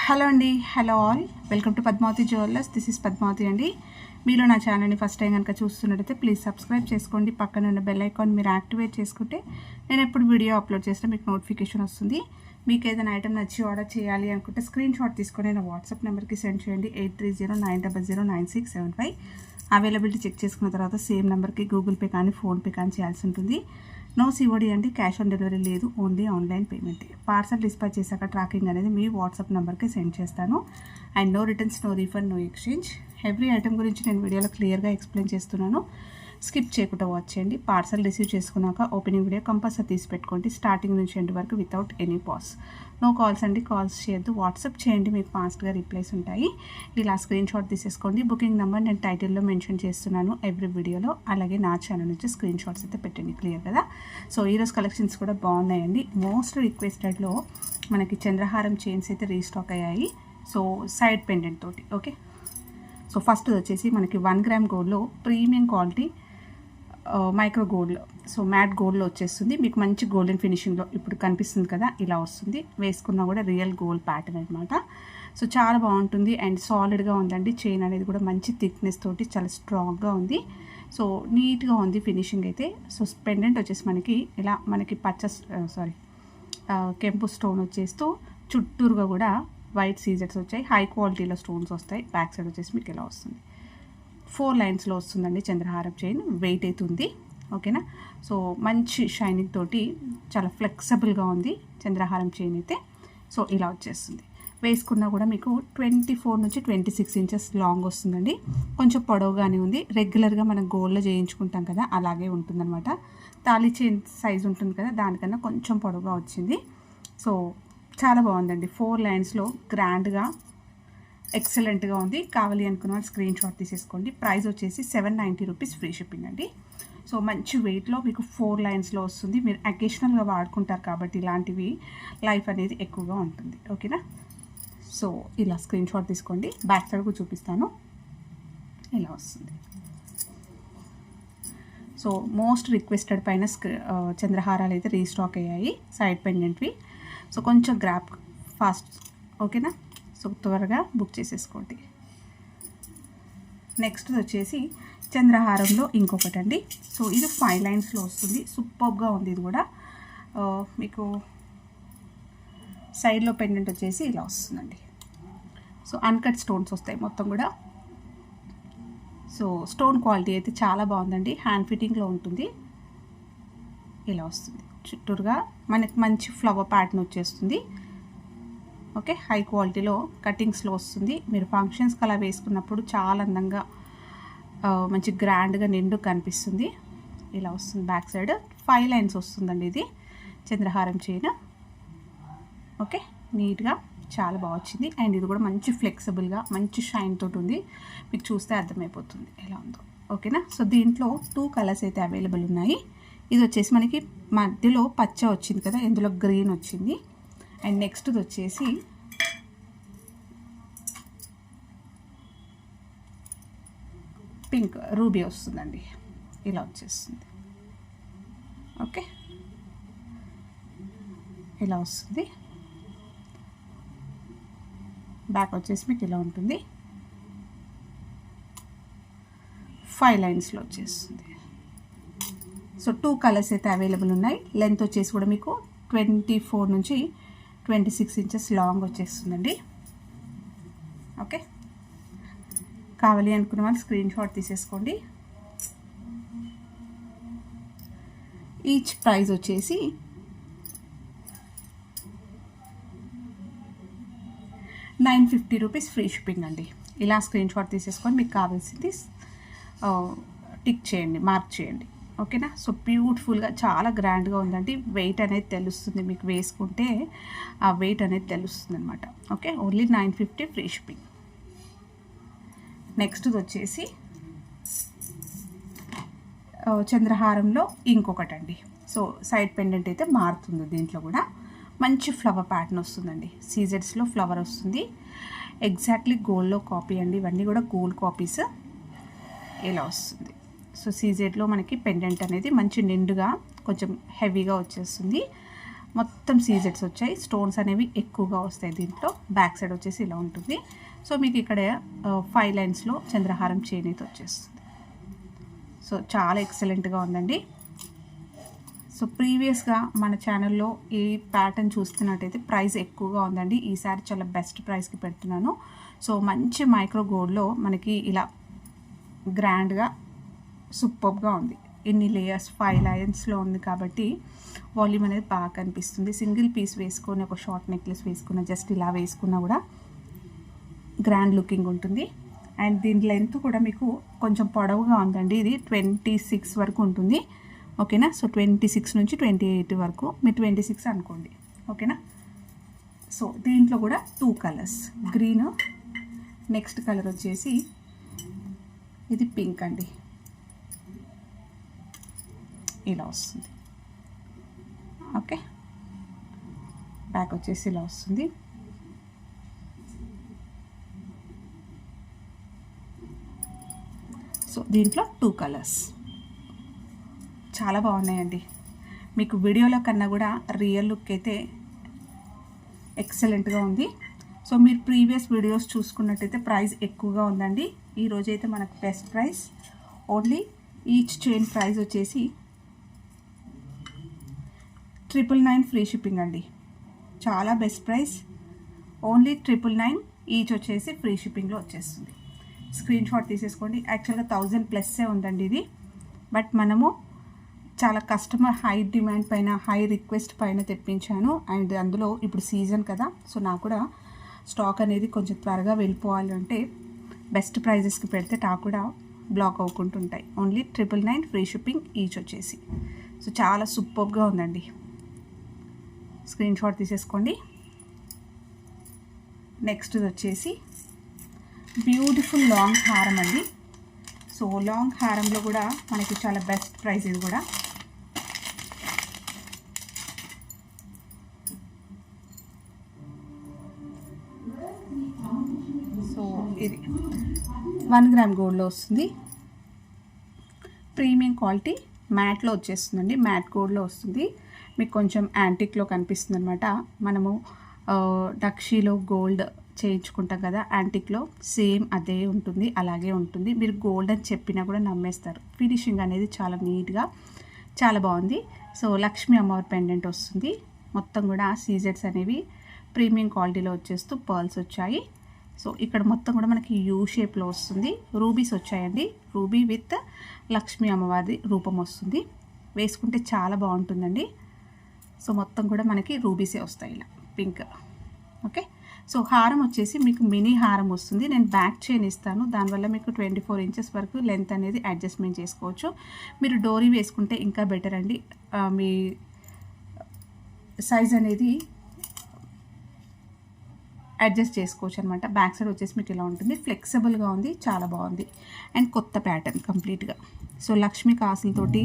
Hello అండి, hello all, welcome to Padmavathi jewellers. This is Padmavathi అండి. మీరు నా ఛానల్ని ఫస్ట్ టైం కనుక చూస్తున్నట్టయితే ప్లీజ్ సబ్స్క్రైబ్ చేసుకోండి. పక్కన ఉన్న బెల్ ఐకాన్ మీరు యాక్టివేట్ చేసుకుంటే నేను ఎప్పుడు వీడియో అప్లోడ్ చేసినా మీకు నోటిఫికేషన్ వస్తుంది. మీకు ఏదైనా ఐటమ్ నచ్చి ఆర్డర్ చేయాలి అనుకుంటే స్క్రీన్ షాట్ తీసుకొని నా వాట్సాప్ నెంబర్కి సెండ్ చేయండి. 8309009675. అవైలబిలిటీ చెక్ చేసుకున్న తర్వాత సేమ్ నెంబర్కి గూగుల్ పే కానీ ఫోన్పే కానీ చేయాల్సి ఉంటుంది. నో సిఓడి అండి, క్యాష్ ఆన్ డెలివరీ లేదు, only online payment. Parcel dispatch చేశాక ట్రాకింగ్ అనేది మీ వాట్సాప్ నెంబర్కి సెండ్ చేస్తాను. And no returns, no refund, no exchange. Every item గురించి నేను వీడియోలో క్లియర్గా ఎక్స్ప్లెయిన్ చేస్తున్నాను. స్కిప్ చేయకుండా వాచ్ చేయండి. పార్సల్ రిసీవ్ చేసుకున్నాక ఓపెనింగ్ వీడియో కంపల్సరీ తీసి పెట్టుకోండి, స్టార్టింగ్ నుంచి ఎండ్ వరకు without any pause. No calls అండి, కాల్స్ చేయొద్దు, వాట్సాప్ చేయండి, మీకు ఫాస్ట్గా రిప్లైస్ ఉంటాయి. ఇలా స్క్రీన్ షాట్ తీసేసుకోండి. బుకింగ్ నెంబర్ నేను టైటిల్లో మెన్షన్ చేస్తున్నాను ఎవ్రీ వీడియోలో. అలాగే నా ఛానల్ నుంచి స్క్రీన్ షాట్స్ అయితే పెట్టండి, క్లియర్ కదా. సో ఈరోజు కలెక్షన్స్ కూడా బాగున్నాయండి. మోస్ట్ రిక్వెస్టెడ్లో మనకి చంద్రహారం చైన్స్ అయితే రీస్టాక్ అయ్యాయి. సో సైడ్ పెండెంట్ తోటి, ఓకే. సో ఫస్ట్ వచ్చేసి మనకి 1 గ్రామ్ గోల్డ్లో premium quality micro gold, so matte గోల్డ్లో వచ్చేస్తుంది. మీకు మంచి గోల్డెన్ ఫినిషింగ్లో ఇప్పుడు కనిపిస్తుంది కదా, ఇలా వస్తుంది. వేసుకున్నా కూడా రియల్ గోల్డ్ ప్యాటర్న్ అనమాట. సో చాలా బాగుంటుంది అండ్ సాలిడ్గా ఉందండి. చైన్ అనేది కూడా మంచి థిక్నెస్ తోటి చాలా స్ట్రాంగ్గా ఉంది. సో నీట్గా ఉంది ఫినిషింగ్ అయితే. సో పెండెంట్ వచ్చేసి మనకి ఇలా మనకి కెంపు స్టోన్ వచ్చేస్తూ చుట్టూరుగా కూడా వైట్ సీజర్స్ వచ్చాయి. హై క్వాలిటీలో స్టోన్స్ వస్తాయి. బ్యాక్ సైడ్ వచ్చేసి మీకు ఇలా వస్తుంది. 4 లైన్స్లో వస్తుందండి చంద్రహారం చైన్. వెయిట్ అవుతుంది, ఓకేనా. సో మంచి షైనింగ్ తోటి చాలా ఫ్లెక్సిబుల్గా ఉంది చంద్రహారం చైన్ అయితే. సో ఇలా వచ్చేస్తుంది. వేసుకున్నా కూడా మీకు 24 నుంచి 26 ఇంచెస్ లాంగ్ వస్తుందండి. కొంచెం పొడవుగానే ఉంది. రెగ్యులర్గా మనం గోల్డ్లో చేయించుకుంటాం కదా, అలాగే ఉంటుందన్నమాట. తాళీ చైన్ సైజ్ ఉంటుంది కదా, దానికన్నా కొంచెం పొడవుగా వచ్చింది. సో చాలా బాగుందండి. 4 లైన్స్లో గ్రాండ్గా ఎక్సలెంట్గా ఉంది. కావాలి అనుకున్న వాళ్ళు స్క్రీన్ షాట్ తీసేసుకోండి. ప్రైస్ వచ్చేసి 790 రూపీస్, ఫ్రీ షిప్పింగ్ అండి. సో మంచి వెయిట్లో మీకు 4 లైన్స్లో వస్తుంది. మీరు అకేషనల్గా వాడుకుంటారు కాబట్టి ఇలాంటివి లైఫ్ అనేది ఎక్కువగా ఉంటుంది, ఓకేనా. సో ఇలా స్క్రీన్ షాట్ తీసుకోండి. బ్యాక్ సైడ్ కూడా చూపిస్తాను, ఇలా వస్తుంది. సో మోస్ట్ రిక్వెస్టెడ్ పైన చంద్రహారాలు అయితే రీస్టాక్ అయ్యాయి, సైడ్ పెండెంట్వి. సో కొంచెం గ్రాప్ ఫాస్ట్, ఓకేనా. సో త్వరగా బుక్ చేసేసుకోండి. నెక్స్ట్ వచ్చేసి చంద్రహారంలో ఇంకొకటి అండి. సో ఇది 5 లైన్స్లో వస్తుంది. సూపర్గా ఉంది ఇది కూడా. మీకు సైడ్లో పెండెంట్ వచ్చేసి ఇలా వస్తుందండి. సో అన్కట్ స్టోన్స్ వస్తాయి మొత్తం కూడా. సో స్టోన్ క్వాలిటీ అయితే చాలా బాగుందండి. హ్యాండ్ ఫిట్టింగ్లో ఉంటుంది. ఇలా వస్తుంది. చుట్టూరుగా మనకి మంచి ఫ్లవర్ ప్యాటర్న్ వచ్చేస్తుంది, ఓకే. హై క్వాలిటీలో కటింగ్స్లో వస్తుంది. మీరు ఫంక్షన్స్కి అలా వేసుకున్నప్పుడు చాలా అందంగా మంచి గ్రాండ్గా నిండు కనిపిస్తుంది. ఇలా వస్తుంది. బ్యాక్ సైడ్ 5 లైన్స్ వస్తుందండి ఇది చంద్రహారం చైన్, ఓకే. నీట్గా చాలా బాగా వచ్చింది. అండ్ ఇది కూడా మంచి ఫ్లెక్సిబుల్గా మంచి షైన్ తోటి ఉంది. మీకు చూస్తే అర్థమైపోతుంది ఎలా ఉందో, ఓకేనా. సో దీంట్లో 2 కలర్స్ అయితే అవైలబుల్ ఉన్నాయి. ఇది వచ్చేసి మనకి మధ్యలో పచ్చ వచ్చింది కదా, ఇందులో గ్రీన్ వచ్చింది. అండ్ నెక్స్ట్ వచ్చేసి పింక్ రూబీ వస్తుందండి. ఇలా వచ్చేస్తుంది, ఓకే. ఇలా వస్తుంది. బ్యాక్ వచ్చేసి మీకు ఇలా ఉంటుంది. 5 లైన్స్లో వచ్చేస్తుంది. సో 2 కలర్స్ అయితే అవైలబుల్ ఉన్నాయి. లెంత్ వచ్చేసి కూడా మీకు 24 నుంచి 26 ఇంచెస్ లాంగ్ వచ్చేస్తుందండి, ఓకే. కావాలి అనుకున్న వాళ్ళు స్క్రీన్ షాట్ తీసేసుకోండి. ఈచ్ ప్రైస్ వచ్చేసి 950 రూపీస్, ఫ్రీ షిప్పింగ్ అండి. ఇలా స్క్రీన్ షాట్ తీసేసుకొని మీకు కావాల్సింది టిక్ చేయండి, మార్క్ చేయండి, ఓకేనా. సో బ్యూటిఫుల్గా చాలా గ్రాండ్గా ఉందండి. వెయిట్ అనేది తెలుస్తుంది మీకు, వేసుకుంటే ఆ వెయిట్ అనేది తెలుస్తుంది అనమాట, okay. Only 950, free shipping. Next వచ్చేసి చంద్రహారంలో ఇంకొకటి అండి. సో సైడ్ పెండెంట్ అయితే మారుతుంది. దీంట్లో కూడా మంచి ఫ్లవర్ ప్యాటర్న్ వస్తుందండి. సీజెడ్స్లో ఫ్లవర్ వస్తుంది. ఎగ్జాక్ట్లీ గోల్డ్లో కాపీ అండి. ఇవన్నీ కూడా గోల్డ్ కాపీస్. ఇలా వస్తుంది. సో సీజెడ్లో మనకి పెండెంట్ అనేది మంచి నిండుగా కొంచెం హెవీగా వచ్చేస్తుంది. మొత్తం సీజెట్స్ వచ్చాయి. స్టోన్స్ అనేవి ఎక్కువగా వస్తాయి దీంట్లో. బ్యాక్ సైడ్ వచ్చేసి ఇలా ఉంటుంది. సో మీకు ఇక్కడ 5 లైన్స్లో చంద్రహారం చైన్ అయితే వచ్చేస్తుంది. సో చాలా ఎక్సలెంట్గా ఉందండి. సో ప్రీవియస్గా మన ఛానల్లో ఈ ప్యాటర్న్ చూస్తున్నట్టయితే ప్రైస్ ఎక్కువగా ఉందండి. ఈసారి చాలా బెస్ట్ ప్రైస్కి పెడుతున్నాను. సో మంచి మైక్రో గోల్డ్లో మనకి ఇలా గ్రాండ్గా సూపర్గా ఉంది. ఇన్ని లేయర్స్ 5 లైన్స్లో ఉంది కాబట్టి వాల్యూమ్ అనేది బాగా కనిపిస్తుంది. సింగిల్ పీస్ వేసుకొని ఒక షార్ట్ నెక్లెస్ వేసుకున్న, జస్ట్ ఇలా వేసుకున్నా కూడా గ్రాండ్ లుకింగ్ ఉంటుంది. అండ్ దీని లెంత్ కూడా మీకు కొంచెం పొడవుగా ఉందండి. ఇది 26 వరకు ఉంటుంది. ఓకేనా. సో 26 నుంచి 28 వరకు, మీరు 26 అనుకోండి. ఓకేనా. సో దీంట్లో కూడా 2 కలర్స్, గ్రీన్, నెక్స్ట్ కలర్ వచ్చేసి ఇది పింక్ అండి. ఇలా వస్తుంది. ఓకే. బ్యాక్ వచ్చేసి ఇలా వస్తుంది. సో దీంట్లో 2 కలర్స్ చాలా బాగున్నాయండి. మీకు వీడియోలో కన్నా కూడా రియల్ లుక్ అయితే ఎక్సలెంట్గా ఉంది. సో మీరు ప్రీవియస్ వీడియోస్ చూసుకున్నట్టయితే ప్రైస్ ఎక్కువగా ఉందండి. ఈరోజైతే మనకు best price. Only each chain price వచ్చేసి 999 ఫ్రీ షిప్పింగ్ అండి. చాలా బెస్ట్ ప్రైస్. ఓన్లీ 999 ఈచ్ వచ్చేసి ఫ్రీ షిప్పింగ్లో వచ్చేస్తుంది. స్క్రీన్ షాట్ తీసేసుకోండి. యాక్చువల్గా 1000+ ఉందండి ఇది. బట్ మనము చాలా కస్టమర్ హై డిమాండ్ పైన, హై రిక్వెస్ట్ పైన తెప్పించాను. అండ్ అందులో ఇప్పుడు సీజన్ కదా, సో నాకు కూడా స్టాక్ అనేది కొంచెం త్వరగా వెళ్ళిపోవాలి అంటే బెస్ట్ ప్రైజెస్కి పెడితే నాకు కూడా బ్లాక్ అవ్వకుంటుంటాయి. ఓన్లీ 999 ఫ్రీ షిప్పింగ్ ఈచ్ వచ్చేసి. సో చాలా సూపర్గా ఉందండి. స్క్రీన్ షాట్ తీసేసుకోండి. నెక్స్ట్ వచ్చేసి బ్యూటిఫుల్ లాంగ్ హారం అండి. సో లాంగ్ హారంలో కూడా మనకి చాలా బెస్ట్ ప్రైస్ ఇది కూడా. సో ఇది 1 గ్రామ్ గోల్డ్లో వస్తుంది. ప్రీమియం క్వాలిటీ మ్యాట్లో వచ్చేస్తుందండి. మ్యాట్ గోల్డ్లో వస్తుంది. మీకు కొంచెం యాంటిక్లో కనిపిస్తుంది అనమాట. మనము డక్షీలో గోల్డ్ చేయించుకుంటాం కదా, యాంటిక్లో సేమ్ అదే ఉంటుంది, అలాగే ఉంటుంది. మీరు గోల్డ్ అని చెప్పినా కూడా నమ్మేస్తారు. ఫినిషింగ్ అనేది చాలా నీట్గా చాలా బాగుంది. సో లక్ష్మీ అమ్మవారి పెండెంట్ వస్తుంది. మొత్తం కూడా సీజెట్స్ అనేవి ప్రీమియం క్వాలిటీలో వచ్చేస్తూ పర్ల్స్ వచ్చాయి. సో ఇక్కడ మొత్తం కూడా మనకి యూ షేప్లో వస్తుంది. రూబీస్ వచ్చాయండి. రూబీ విత్ లక్ష్మీ అమ్మవారి రూపం వస్తుంది. వేసుకుంటే చాలా బాగుంటుందండి. సో మొత్తం కూడా మనకి రూబీసే వస్తాయి ఇలా పింక్. ఓకే. సో హారం వచ్చేసి మీకు మినీ హారం వస్తుంది. నేను బ్యాక్ చైన్ ఇస్తాను. దానివల్ల మీకు 24 ఇంచెస్ వరకు లెంత్ అనేది అడ్జస్ట్మెంట్ చేసుకోవచ్చు. మీరు డోరీ వేసుకుంటే ఇంకా బెటర్ అండి. మీ సైజ్ అనేది అడ్జస్ట్ చేసుకోవచ్చు అనమాట. బ్యాక్ సైడ్ వచ్చేసి మీకు ఇలా ఉంటుంది. ఫ్లెక్సిబుల్గా ఉంది, చాలా బాగుంది. అండ్ కొత్త ప్యాటర్న్ కంప్లీట్గా. సో లక్ష్మీ కాసులతోటి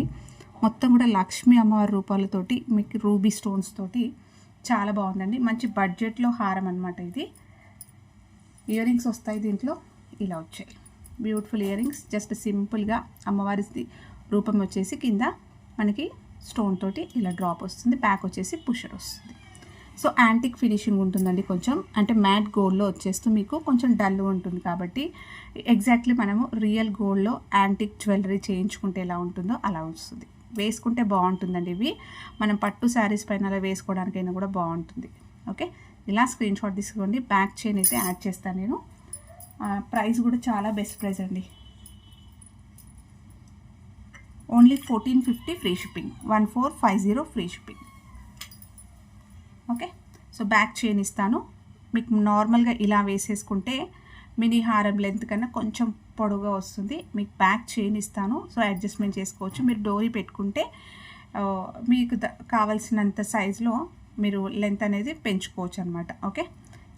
మొత్తం కూడా లక్ష్మీ అమ్మవారి రూపాలతోటి మీకు రూబీ స్టోన్స్ తోటి చాలా బాగుందండి. మంచి బడ్జెట్లో హారం అనమాట ఇది. ఇయర్ రింగ్స్ వస్తాయి దీంట్లో, ఇలా వచ్చాయి బ్యూటిఫుల్ ఇయర్ రింగ్స్. జస్ట్ సింపుల్గా అమ్మవారి రూపం వచ్చేసి కింద మనకి స్టోన్ తోటి ఇలా డ్రాప్ వస్తుంది. బ్యాక్ వచ్చేసి పుషర్ వస్తుంది. సో యాంటిక్ ఫినిషింగ్ ఉంటుందండి. కొంచెం అంటే మ్యాట్ గోల్డ్లో వచ్చేస్తూ మీకు కొంచెం డల్ ఉంటుంది కాబట్టి ఎగ్జాక్ట్లీ మనము రియల్ గోల్డ్లో యాంటిక్ జ్యువెలరీ చేయించుకుంటే ఎలా ఉంటుందో అలా వస్తుంది. వేసుకుంటే బాగుంటుందండి. ఇవి మనం పట్టు శారీస్ పైన అలా వేసుకోవడానికైనా కూడా బాగుంటుంది. ఓకే. ఇలా స్క్రీన్ షాట్ తీసుకోండి. బ్యాక్ చైన్ అయితే యాడ్ చేస్తాను నేను. ప్రైస్ కూడా చాలా బెస్ట్ ప్రైస్ అండి. Only 1450 free shipping, 1450 free shipping. Okay. So back chain ఇస్తాను. మీకు నార్మల్గా ఇలా వేసేసుకుంటే మినీ హారం లెంత్ కన్నా కొంచెం పొడవుగా వస్తుంది. మీకు బ్యాక్ చైన్ ఇస్తాను. సో అడ్జస్ట్మెంట్ చేసుకోవచ్చు. మీరు డోరీ పెట్టుకుంటే మీకు కావాల్సినంత సైజులో మీరు లెంత్ అనేది పెంచుకోవచ్చు అనమాట. ఓకే.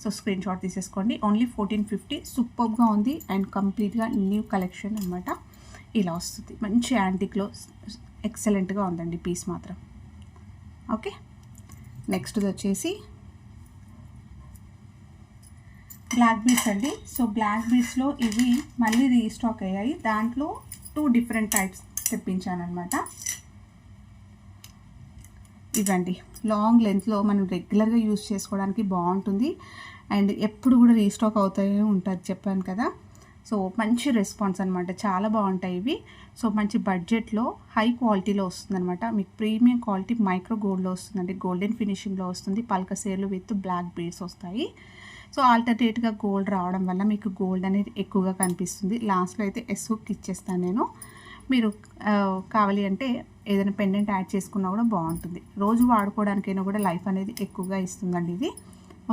సో స్క్రీన్ షాట్ తీసేసుకోండి. ఓన్లీ 1450. సూపర్గా ఉంది అండ్ కంప్లీట్గా న్యూ కలెక్షన్ అనమాట. ఇలా వస్తుంది. మంచి యాంటిక్లో ఎక్సలెంట్గా ఉందండి పీస్ మాత్రం. ఓకే. నెక్స్ట్ వచ్చేసి బ్లాక్ బీడ్స్ అండి. సో బ్లాక్ బీడ్స్లో ఇవి మళ్ళీ రీస్టాక్ అయ్యాయి. దాంట్లో 2 డిఫరెంట్ టైప్స్ తెప్పించాను అనమాట. ఇవ్వండి లాంగ్ లెంత్లో మనం రెగ్యులర్గా యూస్ చేసుకోవడానికి బాగుంటుంది. అండ్ ఎప్పుడు కూడా రీస్టాక్ అవుతాయి ఉంటుంది చెప్పాను కదా. సో మంచి రెస్పాన్స్ అనమాట, చాలా బాగుంటాయి ఇవి. సో మంచి బడ్జెట్లో హై క్వాలిటీలో వస్తుంది అనమాట. మీకు ప్రీమియం క్వాలిటీ మైక్రో గోల్డ్లో వస్తుందండి, గోల్డెన్ ఫినిషింగ్లో వస్తుంది. పల్క సేర్లు విత్ బ్లాక్ బీడ్స్ వస్తాయి. సో ఆల్టర్నేట్గా గోల్డ్ రావడం వల్ల మీకు గోల్డ్ అనేది ఎక్కువగా కనిపిస్తుంది. లాస్ట్లో అయితే ఎస్ హుక్ ఇచ్చేస్తాను నేను. మీరు కావాలి అంటే ఏదైనా పెండెంట్ యాడ్ చేసుకున్నా కూడా బాగుంటుంది. రోజు వాడుకోవడానికైనా కూడా లైఫ్ అనేది ఎక్కువగా ఇస్తుందండి ఇది.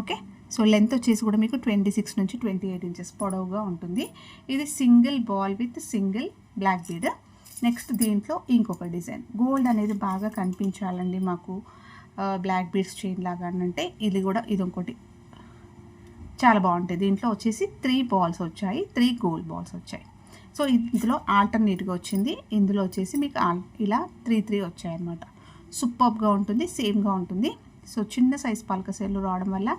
ఓకే, సో లెంత్ వచ్చేసి కూడా మీకు 26 నుంచి 28 ఇంచెస్ పొడవుగా ఉంటుంది. ఇది single ball with single black bead. Next దీంట్లో ఇంకొక డిజైన్, గోల్డ్ అనేది బాగా కనిపించాలండి మాకు బ్లాక్ బీడ్స్ చైన్ లాగా అంటే ఇది కూడా ఇది ఇంకోటి చాలా బాగుంటుంది. దీంట్లో వచ్చేసి 3 బాల్స్ వచ్చాయి, 3 గోల్డ్ బాల్స్ వచ్చాయి. సో ఇందులో ఆల్టర్నేట్గా వచ్చింది, ఇందులో వచ్చేసి మీకు ఇలా 3 వచ్చాయి అన్నమాట. సూపర్గా ఉంటుంది, సేమ్గా ఉంటుంది. సో చిన్న సైజ్ పల్క సేర్లు రావడం వల్ల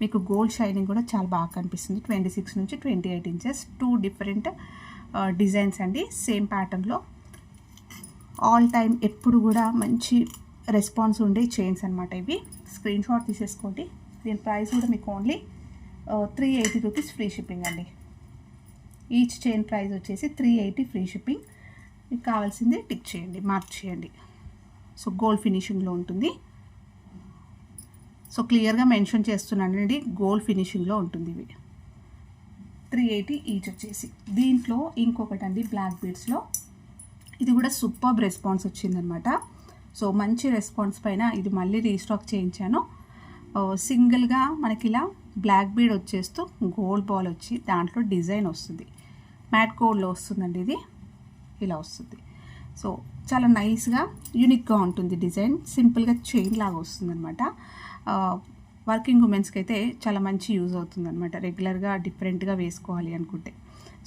మీకు గోల్డ్ షైనింగ్ కూడా చాలా బాగా కనిపిస్తుంది. 26 నుంచి 28 ఇంచెస్, 2 డిఫరెంట్ డిజైన్స్ అండి, సేమ్ ప్యాటర్న్లో. ఆల్ టైమ్ ఎప్పుడు కూడా మంచి రెస్పాన్స్ ఉండే చైన్స్ అనమాట ఇవి. స్క్రీన్ షాట్ తీసేసుకోండి. దీని ప్రైస్ కూడా మీకు ఓన్లీ 380 రూపీస్ ఫ్రీ షిప్పింగ్ అండి. ఈచ్ చైన్ ప్రైస్ వచ్చేసి 380 ఫ్రీ షిప్పింగ్. మీకు కావాల్సింది టిక్ చేయండి, మార్క్ చేయండి. సో గోల్డ్ ఫినిషింగ్లో ఉంటుంది. సో క్లియర్గా మెన్షన్ చేస్తున్నానండి, గోల్డ్ ఫినిషింగ్లో ఉంటుంది ఇవి. 380 ఈచ్ వచ్చేసి. దీంట్లో ఇంకొకటి అండి బ్లాక్ బీడ్స్లో, ఇది కూడా సూపర్ రెస్పాన్స్ వచ్చిందనమాట. సో మంచి రెస్పాన్స్ పైన ఇది మళ్ళీ రీస్టాక్ చేయించాను. సింగిల్గా మనకి ఇలా బ్లాక్ బీడ్ వచ్చేస్తూ గోల్డ్ బాల్ వచ్చి దాంట్లో డిజైన్ వస్తుంది, మ్యాట్ గోల్డ్లో వస్తుందండి ఇది, ఇలా వస్తుంది. సో చాలా నైస్గా యూనిక్గా ఉంటుంది డిజైన్, సింపుల్గా చైన్ లాగా వస్తుందన్నమాట. వర్కింగ్ ఉమెన్స్కి అయితే చాలా మంచి యూజ్ అవుతుంది అనమాట, రెగ్యులర్గా డిఫరెంట్గా వేసుకోవాలి అనుకుంటే.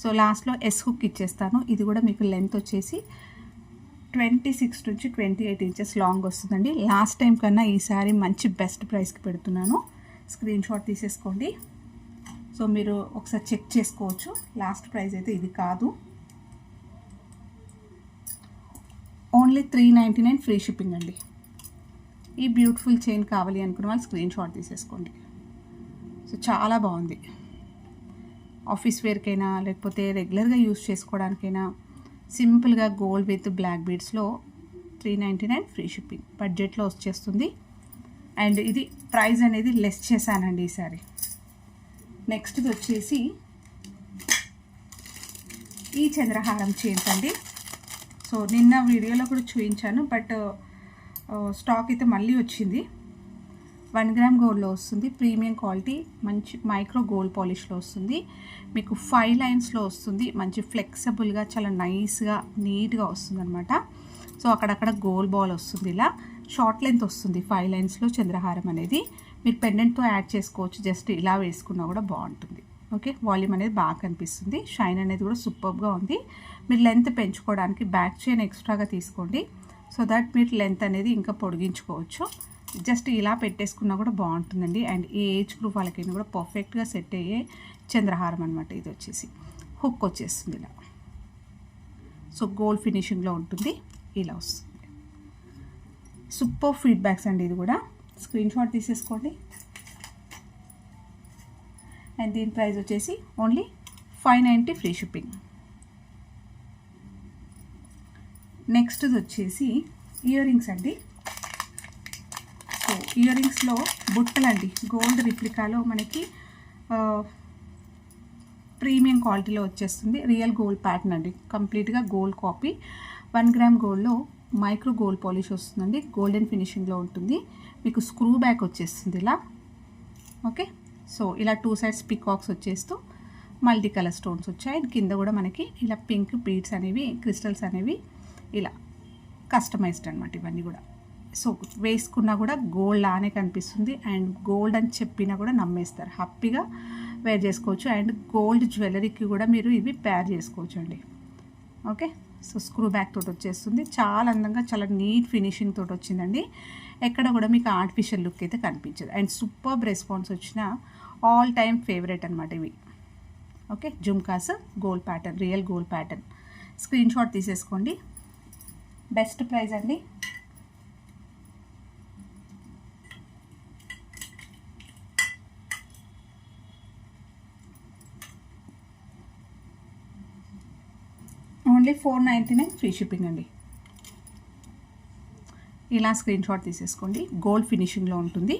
సో లాస్ట్లో ఎస్ హుక్ ఇచ్చేస్తాను. ఇది కూడా మీకు లెంత్ వచ్చేసి 26 నుంచి 28 ఇంచెస్ లాంగ్ వస్తుందండి. లాస్ట్ టైం కన్నా ఈసారి మంచి బెస్ట్ ప్రైస్కి పెడుతున్నాను. స్క్రీన్ షాట్ తీసేసుకోండి. సో మీరు ఒకసారి చెక్ చేసుకోవచ్చు, లాస్ట్ ప్రైస్ అయితే ఇది కాదు. ఓన్లీ 399 ఫ్రీ షిప్పింగ్ అండి. ఈ బ్యూటిఫుల్ చైన్ కావాలి అనుకున్న వాళ్ళు స్క్రీన్ షాట్ తీసేసుకోండి. సో చాలా బాగుంది, ఆఫీస్ వేర్కైనా లేకపోతే రెగ్యులర్గా యూస్ చేసుకోవడానికైనా సింపుల్గా గోల్డ్ విత్ బ్లాక్ బీడ్స్లో 399 ఫ్రీ షిప్పింగ్ బడ్జెట్లో వచ్చేస్తుంది. అండ్ ఇది ప్రైస్ అనేది లెస్ చేశానండి ఈసారి. నెక్స్ట్ది వచ్చేసి ఈ చంద్రహారం చైన్స్ అండి. సో నిన్న వీడియోలో కూడా చూపించాను, బట్ స్టాక్ అయితే మళ్ళీ వచ్చింది. 1 గ్రామ్ గోల్డ్లో వస్తుంది, ప్రీమియం క్వాలిటీ, మంచి మైక్రో గోల్డ్ పాలిష్లో వస్తుంది. మీకు 5 లైన్స్లో వస్తుంది, మంచి ఫ్లెక్సిబుల్గా చాలా నైస్గా నీట్గా వస్తుంది అనమాట. సో అక్కడక్కడ గోల్డ్ బాల్ వస్తుంది, ఇలా షార్ట్ లెంత్ వస్తుంది 5 లైన్స్లో చంద్రహారం అనేది. మీరు పెండెంట్తో యాడ్ చేసుకోవచ్చు, జస్ట్ ఇలా వేసుకున్నా కూడా బాగుంటుంది. ఓకే, వాల్యూమ్ అనేది బాగా కనిపిస్తుంది, షైన్ అనేది కూడా సూపర్గా ఉంది. మీరు లెంత్ పెంచుకోవడానికి బ్యాక్ చైన్ ఎక్స్ట్రాగా తీసుకోండి, సో దట్ మీరు లెంత్ అనేది ఇంకా పొడిగించుకోవచ్చు. జస్ట్ ఇలా పెట్టేసుకున్నా కూడా బాగుంటుందండి. అండ్ ఈ ఏజ్ గ్రూప్ వాళ్ళకైనా కూడా పర్ఫెక్ట్గా సెట్ అయ్యే చంద్రహారం అనమాట. ఇది వచ్చేసి హుక్ వచ్చేస్తుంది ఇలా. సో గోల్డ్ ఫినిషింగ్లో ఉంటుంది, ఇలా వస్తుంది. సూపర్ ఫీడ్బ్యాక్స్ అండి. ఇది కూడా స్క్రీన్ షాట్ తీసేసుకోండి. అండ్ దీని ప్రైస్ వచ్చేసి ఓన్లీ 590 ఫ్రీ షిప్పింగ్. నెక్స్ట్ది వచ్చేసి ఇయర్ రింగ్స్ అండి. సో ఇయర్ రింగ్స్లో బుట్టలు అండి, గోల్డ్ రిప్లికాలో మనకి ప్రీమియం క్వాలిటీలో వచ్చేస్తుంది. రియల్ గోల్డ్ ప్యాటర్న్ అండి, కంప్లీట్గా గోల్డ్ కాపీ. 1 గ్రామ్ గోల్డ్లో మైక్రో గోల్డ్ పాలిష్ వస్తుందండి, గోల్డెన్ ఫినిషింగ్లో ఉంటుంది. మీకు స్క్రూ బ్యాక్ వచ్చేస్తుంది ఇలా. ఓకే, సో ఇలా 2 సైడ్స్ పికాక్స్ వచ్చేస్తూ మల్టీ కలర్ స్టోన్స్ వచ్చాయి. కింద కూడా మనకి ఇలా పింక్ బీడ్స్ అనేవి, క్రిస్టల్స్ అనేవి ఇలా కస్టమైజ్డ్ అనమాట ఇవన్నీ కూడా. సో వేసుకున్నా కూడా గోల్డ్ లానే కనిపిస్తుంది. అండ్ గోల్డ్ అని చెప్పినా కూడా నమ్మేస్తారు, హ్యాపీగా వేర్ చేసుకోవచ్చు. అండ్ గోల్డ్ జ్యువెలరీకి కూడా మీరు ఇవి పేర్ చేసుకోవచ్చు అండి. ఓకే, సో స్క్రూ బ్యాక్ తోటి వచ్చేస్తుంది, చాలా అందంగా చాలా నీట్ ఫినిషింగ్ తోటి వచ్చిందండి. ఎక్కడ కూడా మీకు ఆర్టిఫిషియల్ లుక్ అయితే కనిపించదు. అండ్ సూపర్ రెస్పాన్స్ వచ్చిన ఆల్ టైమ్ ఫేవరెట్ అనమాట ఇవి. Okay, jhumkas gold pattern, real gold pattern. Screen shot తీసేసుకోండి. బెస్ట్ ప్రైస్ అండి. ఓన్లీ 499 ఫ్రీ షిప్పింగ్ అండి. ఇలా స్క్రీన్ షాట్ తీసేసుకోండి. గోల్డ్ ఫినిషింగ్లో ఉంటుంది.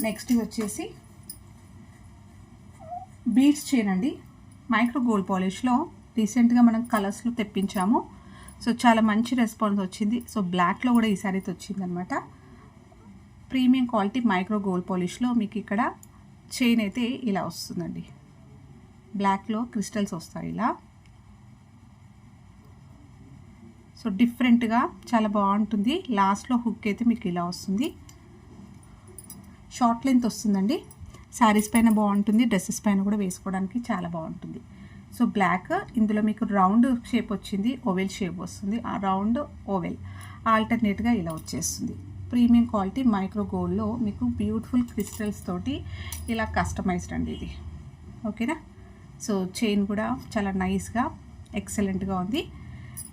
నెక్స్ట్ వచ్చేసి బీడ్స్ చైన్ అండి. మైక్రో గోల్డ్ పాలిష్లో రీసెంట్గా మనం కలర్స్లో తెప్పించాము. సో చాలా మంచి రెస్పాన్స్ వచ్చింది. సో బ్లాక్లో కూడా ఈసారి అయితే వచ్చిందనమాట. ప్రీమియం క్వాలిటీ మైక్రో గోల్డ్ పాలిష్లో మీకు ఇక్కడ చైన్ అయితే ఇలా వస్తుందండి. బ్లాక్లో క్రిస్టల్స్ వస్తాయి ఇలా. సో డిఫరెంట్గా చాలా బాగుంటుంది. లాస్ట్లో హుక్ అయితే మీకు ఇలా వస్తుంది. షార్ట్ లెంత్ వస్తుందండి. శారీస్ పైన బాగుంటుంది, డ్రెస్సెస్ పైన కూడా వేసుకోవడానికి చాలా బాగుంటుంది. సో బ్లాక్, ఇందులో మీకు రౌండ్ షేప్ వచ్చింది, ఓవెల్ షేప్ వస్తుంది. ఆ రౌండ్ ఓవెల్ ఆల్టర్నేట్గా ఇలా వచ్చేస్తుంది. ప్రీమియం క్వాలిటీ మైక్రో గోల్డ్లో మీకు బ్యూటిఫుల్ క్రిస్టల్స్ తోటి ఇలా కస్టమైజ్డ్ అండి ఇది. ఓకేనా. సో చైన్ కూడా చాలా నైస్గా ఎక్సలెంట్గా ఉంది.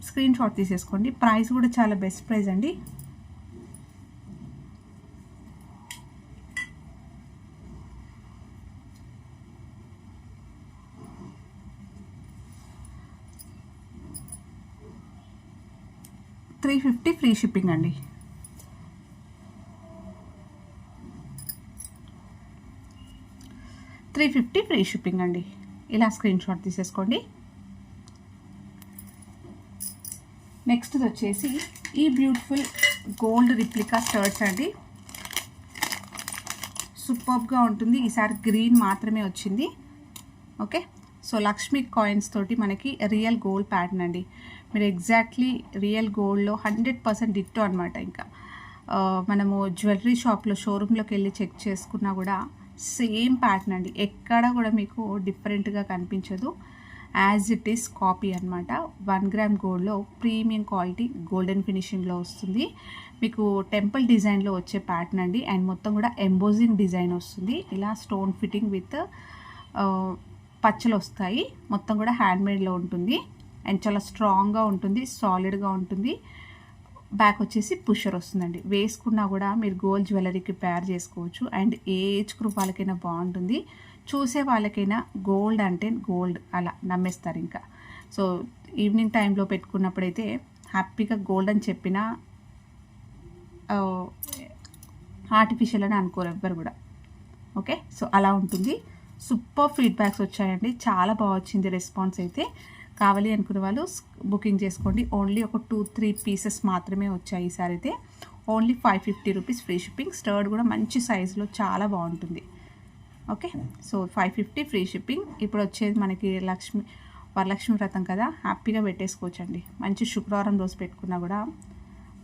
స్క్రీన్ షాట్ తీసేసుకోండి. ప్రైస్ కూడా చాలా బెస్ట్ ప్రైస్ అండి. $350 ఫ్రీ షిప్పింగ్ అండి. $350 ఫ్రీ షిప్పింగ్ అండి. ఇలా స్క్రీన్ షాట్ తీసేసుకోండి. నెక్స్ట్ వచ్చేసి ఈ బ్యూటిఫుల్ గోల్డ్ రిప్లికా స్టర్ట్స్ అండి. సూపర్గా ఉంటుంది. ఈసారి గ్రీన్ మాత్రమే వచ్చింది. ఓకే. సో లక్ష్మీ కాయిన్స్ తోటి మనకి రియల్ గోల్డ్ ప్యాటర్న్ అండి. మీరు ఎగ్జాక్ట్లీ రియల్ గోల్డ్లో 100% డిట్టో అనమాట. ఇంకా మనము జ్యువెలరీ షాప్లో షోరూంలోకి వెళ్ళి చెక్ చేసుకున్నా కూడా సేమ్ ప్యాటర్న్ అండి. ఎక్కడ కూడా మీకు డిఫరెంట్గా కనిపించదు. యాజ్ ఇట్ ఈస్ కాపీ అనమాట. 1 గ్రామ్ గోల్డ్లో ప్రీమియం క్వాలిటీ గోల్డెన్ ఫినిషింగ్లో వస్తుంది. మీకు టెంపుల్ డిజైన్లో వచ్చే ప్యాటర్న్ అండి. అండ్ మొత్తం కూడా ఎంబోజింగ్ డిజైన్ వస్తుంది. ఇలా స్టోన్ ఫిట్టింగ్ విత్ పచ్చలు వస్తాయి. మొత్తం కూడా హ్యాండ్మేడ్లో ఉంటుంది. అండ్ చాలా స్ట్రాంగ్గా ఉంటుంది, సాలిడ్గా ఉంటుంది. బ్యాక్ వచ్చేసి పుషర్ వస్తుందండి. వేసుకున్నా కూడా మీరు గోల్డ్ జ్యువెలరీకి పేర్ చేసుకోవచ్చు. అండ్ ఏ ఏజ్ గ్రూప్ వాళ్ళకైనా బాగుంటుంది. చూసే వాళ్ళకైనా గోల్డ్ అంటే గోల్డ్ అలా నమ్మేస్తారు ఇంకా. సో ఈవినింగ్ టైంలో పెట్టుకున్నప్పుడైతే హ్యాపీగా గోల్డ్ అని చెప్పినా ఆర్టిఫిషియల్ అని అనుకోరు ఎవ్వరు కూడా. ఓకే. సో అలా ఉంటుంది. సూపర్ ఫీడ్బ్యాక్స్ వచ్చాయండి. చాలా బాగా వచ్చింది రెస్పాన్స్ అయితే. కావాలి అనుకునే వాళ్ళు బుకింగ్ చేసుకోండి. ఓన్లీ ఒక 2-3 పీసెస్ మాత్రమే వచ్చాయి ఈసారి అయితే. Only $550 free shipping. స్టర్డ్ కూడా మంచి సైజులో చాలా బాగుంటుంది. ఓకే. So $550 free shipping. ఇప్పుడు వచ్చేది మనకి వరలక్ష్మి వ్రతం కదా, హ్యాపీగా పెట్టేసుకోవచ్చండి. మంచి శుక్రవారం రోజు పెట్టుకున్నా కూడా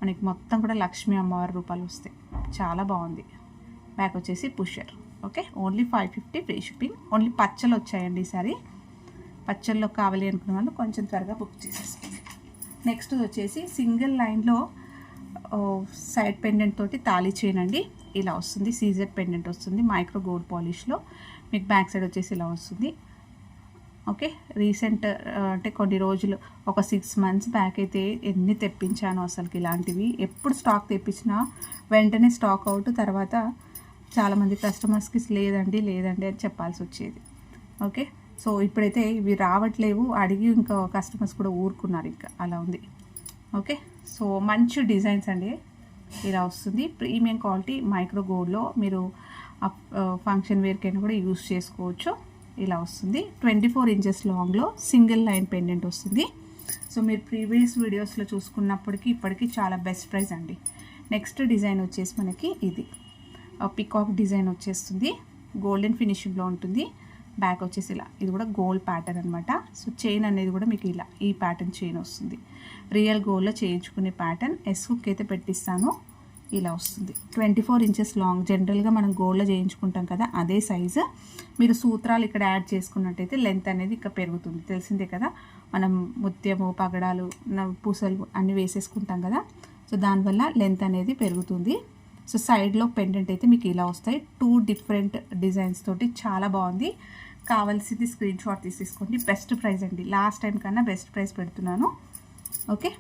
మనకి మొత్తం కూడా లక్ష్మీ అమ్మవారి రూపాలు వస్తాయి. చాలా బాగుంది. బ్యాక్ వచ్చేసి pusher. Okay. Only $550 free shipping. Only పచ్చలు వచ్చాయండి ఈసారి. పచ్చల్లో కావాలి అనుకున్న వాళ్ళు కొంచెం త్వరగా బుక్ చేసేసుకోండి. నెక్స్ట్ వచ్చేసి సింగిల్ లైన్లో సైడ్ పెండెంట్ తోటి తాళీ చైన్ అండి. ఇలా వస్తుంది. సీజర్ పెండెంట్ వస్తుంది మైక్రో గోల్డ్ పాలిష్లో. మీకు బ్యాక్ సైడ్ వచ్చేసి ఇలా వస్తుంది. ఓకే. రీసెంట్ అంటే కొన్ని రోజులు ఒక 6 months బ్యాక్ అయితే ఎన్ని తెప్పించాను అసలుకి ఇలాంటివి. ఎప్పుడు స్టాక్ తెప్పించినా వెంటనే స్టాక్ అవుట్. తర్వాత చాలామంది కస్టమర్స్కి లేదండి అని చెప్పాల్సి వచ్చేది. ఓకే. సో ఇప్పుడైతే ఇవి రావట్లేవు అడిగి ఇంకా కస్టమర్స్ కూడా ఊరుకున్నారు ఇంకా. అలా ఉంది. ఓకే. సో మంచి డిజైన్స్ అండి. ఇలా వస్తుంది. ప్రీమియం క్వాలిటీ మైక్రో గోల్డ్లో మీరు ఫంక్షన్ వేర్కైనా కూడా యూస్ చేసుకోవచ్చు. ఇలా వస్తుంది. 24 inches లాంగ్లో సింగిల్ లైన్ పెండెంట్ వస్తుంది. సో మీరు ప్రీవియస్ వీడియోస్లో చూసుకున్నప్పటికీ ఇప్పటికీ చాలా బెస్ట్ ప్రైస్ అండి. నెక్స్ట్ డిజైన్ వచ్చేసి మనకి ఇది పికాక్ డిజైన్ వచ్చేస్తుంది. గోల్డెన్ ఫినిషింగ్లో ఉంటుంది. బ్యాక్ వచ్చేసి ఇలా. ఇది కూడా గోల్డ్ ప్యాటర్న్ అనమాట. సో చైన్ అనేది కూడా మీకు ఇలా ఈ ప్యాటర్న్ చైన్ వస్తుంది. రియల్ గోల్డ్లో చేయించుకునే ప్యాటర్న్. హుక్ అయితే పెట్టిస్తాను. ఇలా వస్తుంది. 24 inches లాంగ్. జనరల్గా మనం గోల్డ్లో చేయించుకుంటాం కదా, అదే సైజు. మీరు సూత్రాలు ఇక్కడ యాడ్ చేసుకున్నట్టయితే లెంత్ అనేది ఇక్కడ పెరుగుతుంది. తెలిసిందే కదా, మనం ముత్యము, పగడాలు, పూసలు అన్నీ వేసేసుకుంటాం కదా. సో దానివల్ల లెంత్ అనేది పెరుగుతుంది. సో సైడ్లో పెండెంట్ అయితే మీకు ఇలా వస్తాయి. 2 different డిజైన్స్ తోటి చాలా బాగుంది. కావాల్సింది స్క్రీన్ షాట్ తీసేసుకోండి. బెస్ట్ ప్రైస్ అండి. లాస్ట్ టైం కన్నా బెస్ట్ ప్రైస్ పెడుతున్నాను. ఓకే.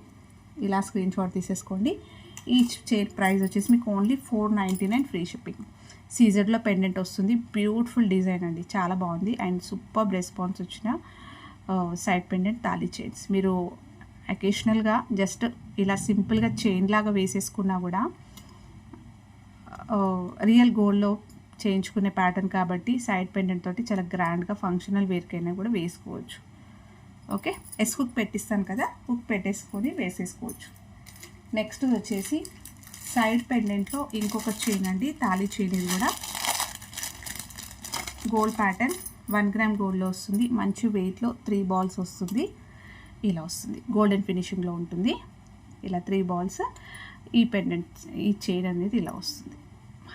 ఇలా స్క్రీన్ షాట్ తీసేసుకోండి. ఈచ్ చైర్ ప్రైస్ వచ్చేసి మీకు ఓన్లీ $499 ఫ్రీ షిప్పింగ్. సీజర్లో పెండెంట్ వస్తుంది. బ్యూటిఫుల్ డిజైన్ అండి. చాలా బాగుంది. అండ్ సూపర్ రెస్పాన్స్ వచ్చిన సైడ్ పెండెంట్ తాళీ చైన్స్. మీరు అకేషనల్గా జస్ట్ ఇలా సింపుల్గా చైన్ లాగా వేసేసుకున్నా కూడా రియల్ గోల్డ్లో చేయించుకునే ప్యాటర్న్ కాబట్టి సైడ్ పెండెంట్ తోటి చాలా గ్రాండ్గా ఫంక్షనల్ వేర్కైనా కూడా వేసుకోవచ్చు. ఓకే, ఎస్ హుక్ పెట్టిస్తాను కదా, హుక్ పెట్టేసుకొని వేసేసుకోవచ్చు. నెక్స్ట్ వచ్చేసి సైడ్ పెండెంట్లో ఇంకొక చైన్ అండి, తాళీ చైన్. ఇది కూడా గోల్డ్ ప్యాటర్న్ 1 గ్రామ్ గోల్డ్లో వస్తుంది. మంచి వెయిట్లో 3 బాల్స్ వస్తుంది. ఇలా వస్తుంది, గోల్డెన్ ఫినిషింగ్లో ఉంటుంది. ఇలా 3 బాల్స్. ఈ పెండెంట్, ఈ చైన్ అనేది ఇలా వస్తుంది.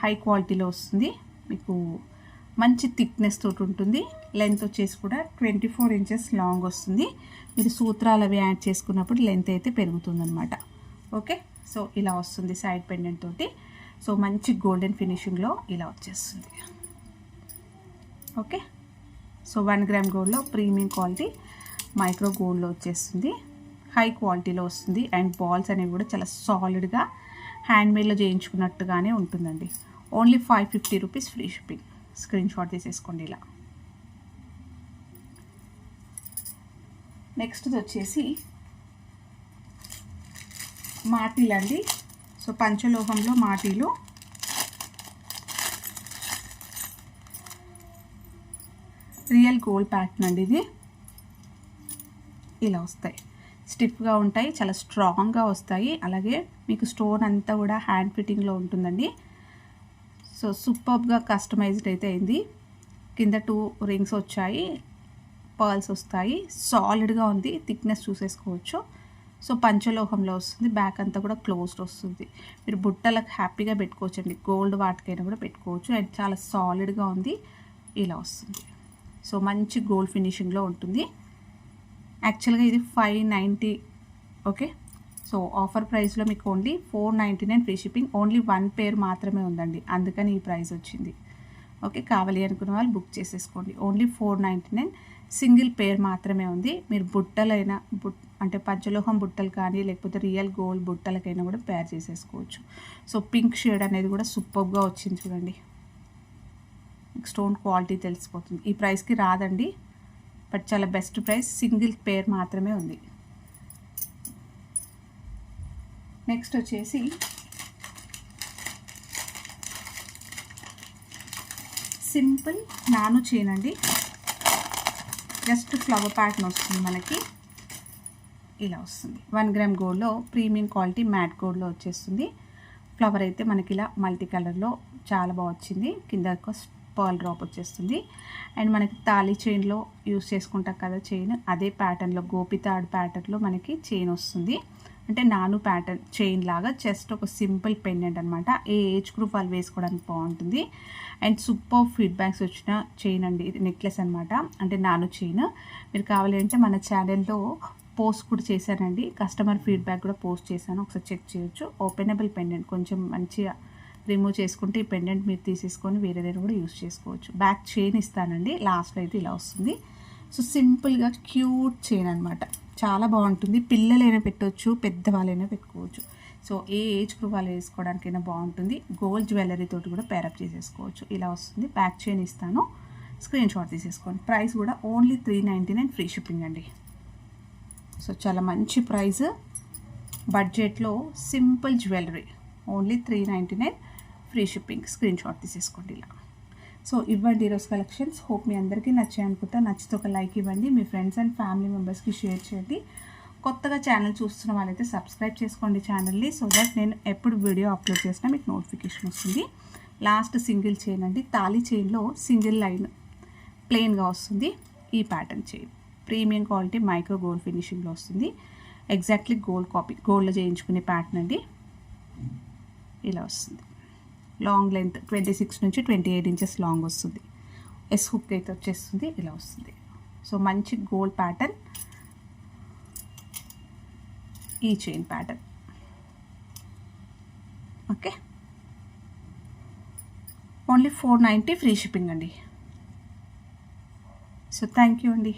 హై క్వాలిటీలో వస్తుంది, మీకు మంచి థిక్నెస్ తోటి ఉంటుంది. లెంత్ వచ్చేసి కూడా 24 ఇంచెస్ లాంగ్ వస్తుంది. మీరు సూత్రాలు అవి యాడ్ చేసుకున్నప్పుడు లెంత్ అయితే పెరుగుతుందన్నమాట. ఓకే, సో ఇలా వస్తుంది సైడ్ పెండెంట్ తోటి. సో మంచి గోల్డెన్ ఫినిషింగ్లో ఇలా వచ్చేస్తుంది. ఓకే, సో 1 గ్రామ్ గోల్డ్లో ప్రీమియం క్వాలిటీ మైక్రో గోల్డ్లో వచ్చేస్తుంది. హై క్వాలిటీలో వస్తుంది. అండ్ బాల్స్ అనేవి కూడా చాలా సాలిడ్గా హ్యాండ్మేడ్లో చేయించుకున్నట్టుగానే ఉంటుందండి. Only 550 rupees free shipping. Screen shot తీసేసుకోండి ఇలా. నెక్స్ట్ వచ్చేసి మాటీలు అండి. సో పంచలోహంలో మాటీలు. రియల్ గోల్డ్ ప్యాటర్న్ అండి ఇది. ఇలా వస్తాయి, స్టిఫ్గా ఉంటాయి, చాలా స్ట్రాంగ్గా వస్తాయి. అలాగే మీకు స్టోన్ అంతా కూడా హ్యాండ్ ఫిట్టింగ్లో ఉంటుందండి. సో సూపర్గా కస్టమైజ్డ్ అయితే అయింది. కింద 2 రింగ్స్ వచ్చాయి, పర్ల్స్ వస్తాయి. సాలిడ్గా ఉంది, థిక్నెస్ చూసేసుకోవచ్చు. సో పంచలోహంలో వస్తుంది. బ్యాక్ అంతా కూడా క్లోజ్డ్ వస్తుంది. మీరు బుట్టలకు హ్యాపీగా పెట్టుకోవచ్చు అండి, గోల్డ్ వాటికైనా కూడా పెట్టుకోవచ్చు. అండ్ చాలా సాలిడ్గా ఉంది. ఇలా వస్తుంది. సో మంచి గోల్డ్ ఫినిషింగ్లో ఉంటుంది. యాక్చువల్గా ఇది 590. ఓకే, సో ఆఫర్ ప్రైస్లో మీకు ఓన్లీ 499 ఫ్రీ షిప్పింగ్. ఓన్లీ 1 పేర్ మాత్రమే ఉందండి, అందుకని ఈ ప్రైస్ వచ్చింది. ఓకే, కావాలి అనుకున్న వాళ్ళు బుక్ చేసేసుకోండి. ఓన్లీ 499 సింగిల్ పేర్ మాత్రమే ఉంది. మీరు బుట్టలైనా అంటే పంచలోహం బుట్టలు కానీ లేకపోతే రియల్ గోల్డ్ బుట్టలకైనా కూడా పేర్ చేసేసుకోవచ్చు. సో పింక్ షేడ్ అనేది కూడా సూపర్గా వచ్చింది చూడండి. స్టోన్ క్వాలిటీ తెలిసిపోతుంది. ఈ ప్రైస్కి రాదండి, బట్ చాలా బెస్ట్ ప్రైస్. సింగిల్ పేర్ మాత్రమే ఉంది. నెక్స్ట్ వచ్చేసి సింపుల్ నాను చైన్ అండి. జస్ట్ ఫ్లవర్ ప్యాటర్న్ వస్తుంది మనకి. ఇలా వస్తుంది. 1 గ్రామ్ గోల్డ్లో ప్రీమియం క్వాలిటీ మ్యాట్ గోల్డ్లో వచ్చేస్తుంది. ఫ్లవర్ అయితే మనకి ఇలా మల్టీ కలర్లో చాలా బాగా వచ్చింది. కింద పర్ల్ డ్రాప్ వచ్చేస్తుంది. అండ్ మనకి తాళీ చైన్లో యూస్ చేసుకుంటాం కదా చైన్, అదే ప్యాటర్న్లో గోపితాడ్ ప్యాటర్న్లో మనకి చైన్ వస్తుంది. అంటే నాను ప్యాటర్న్ చైన్ లాగా జస్ట్ ఒక సింపుల్ పెండెంట్ అనమాట. ఏ ఏజ్ గ్రూప్ వాళ్ళు వేసుకోవడానికి బాగుంటుంది. అండ్ సూపర్ ఫీడ్బ్యాక్స్ వచ్చిన చైన్ అండి ఇది. నెక్లెస్ అనమాట, అంటే నాను చైన్. మీరు కావాలి అంటే మన ఛానల్లో పోస్ట్ కూడా చేశానండి, కస్టమర్ ఫీడ్బ్యాక్ కూడా పోస్ట్ చేశాను, ఒకసారి చెక్ చేయొచ్చు. ఓపెనబుల్ పెండెంట్, కొంచెం మంచిగా రిమూవ్ చేసుకుంటే ఈ పెండెంట్ మీరు తీసేసుకొని వేరేదైనా కూడా యూస్ చేసుకోవచ్చు. బ్యాక్ చైన్ ఇస్తానండి, లాస్ట్లో అయితే ఇలా వస్తుంది. సో సింపుల్గా క్యూట్ చైన్ అనమాట, చాలా బాగుంటుంది. పిల్లలైనా పెట్టవచ్చు, పెద్దవాళ్ళైనా పెట్టుకోవచ్చు. సో ఏ ఏజ్ గ్రూప్ వాళ్ళు వేసుకోవడానికైనా బాగుంటుంది. గోల్డ్ జ్యువెలరీ తోటి కూడా పేరప్ చేసేసుకోవచ్చు. ఇలా వస్తుంది. బ్యాక్ చైన్ ఇస్తాను, స్క్రీన్ షాట్ తీసేసుకోండి. ప్రైస్ కూడా ఓన్లీ 399 ఫ్రీ షిప్పింగ్ అండి. సో చాలా మంచి ప్రైస్, బడ్జెట్లో simple jewellery. Only 399 free shipping. Screen shot తీసేసుకోండి ఇలా. సో ఇవ్వండి ఈరోజు కలెక్షన్స్. హోప్ మీ అందరికీ నచ్చాయి అనుకుంటా. నచ్చితే ఒక లైక్ ఇవ్వండి, మీ ఫ్రెండ్స్ అండ్ ఫ్యామిలీ మెంబర్స్కి షేర్ చేయండి. కొత్తగా ఛానల్ చూస్తున్న వాళ్ళైతే సబ్స్క్రైబ్ చేసుకోండి ఛానల్ని, సో దట్ నేను ఎప్పుడు వీడియో అప్లోడ్ చేసినా మీకు నోటిఫికేషన్ వస్తుంది. లాస్ట్ సింగిల్ చైన్ అండి, తాళీ చైన్లో సింగిల్ లైన్ ప్లెయిన్గా వస్తుంది. ఈ pattern chain premium quality micro gold ఫినిషింగ్లో వస్తుంది. ఎగ్జాక్ట్లీ గోల్డ్ కాపీ, గోల్డ్లో చేయించుకునే ప్యాటర్న్ అండి. ఇలా వస్తుంది. లాంగ్ లెంత్ 26 నుంచి 28 ఇంచెస్ లాంగ్ వస్తుంది. ఎస్ హుక్ అయితే వచ్చేస్తుంది. ఇలా వస్తుంది. సో మంచి గోల్డ్ ప్యాటర్న్. ఈ chain pattern. Okay, only 490 free shipping అండి. సో థ్యాంక్ యూ అండి.